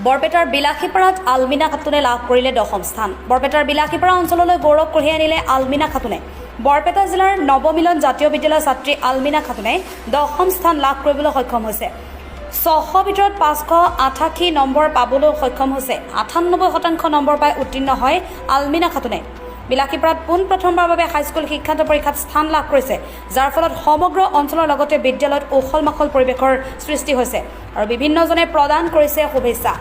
বৰপেটাৰ বিলাসীপাৰাত আলমিনা খাতুনে লাভ কৰিলে 10ম স্থান। বৰপেটাৰ বিলাসীপাৰা অঞ্চললৈ গৌৰৱ কঢ়িয়াই আনিলে আলমিনা খাতুনে। বৰপেটা জিলাৰ নৱমিলন জাতীয় বিদ্যালয়ৰ ছাত্ৰী আলমিনা খাতুনে 10ম স্থান লাভ কৰিবলৈ সক্ষম হৈছে। 600 ভিতৰত 588 নম্বৰ পাবলৈ সক্ষম হৈছে। 98% নম্বৰ পাই উত্তীৰ্ণ হয় আলমিনা খাতুনে। বিলাসীপাৰাত পোনপ্ৰথমবাৰৰ বাবে হাইস্কুল শিক্ষান্ত পৰীক্ষাত স্থান লাভ কৰিছে, যাৰ ফলত সমগ্ৰ অঞ্চলৰ লগতে বিদ্যালয়ত উখল মাখল পৰিৱেশৰ সৃষ্টি হৈছে আৰু বিভিন্নজনে প্ৰদান কৰিছে শুভেচ্ছা।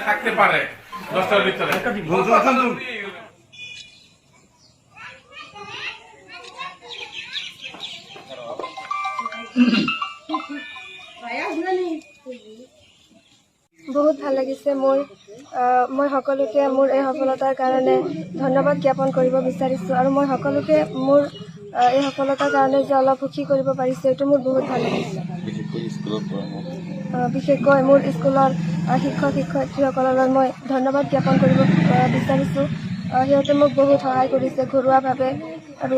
থাকতে পাৰে 10টাৰ ভিতৰে বহুত ভাল লাগিছে মোৰ। মই সকলোকে মোৰ এই সফলতাৰ কাৰণে ধন্যবাদ জ্ঞাপন কৰিব বিচাৰিছোঁ আৰু মই সকলোকে মোৰ এই সফলতাৰ কাৰণে যে অলপ সুখী কৰিব পাৰিছোঁ এইটো মোৰ বহুত ভাল লাগিছে। বিশেষকৈ মোৰ স্কুলৰ শিক্ষক শিক্ষয়িত্ৰীসকললৈ মই ধন্যবাদ জ্ঞাপন কৰিব বিচাৰিছোঁ। সিহঁতে মোক বহুত সহায় কৰিছে ঘৰুৱাভাৱে আৰু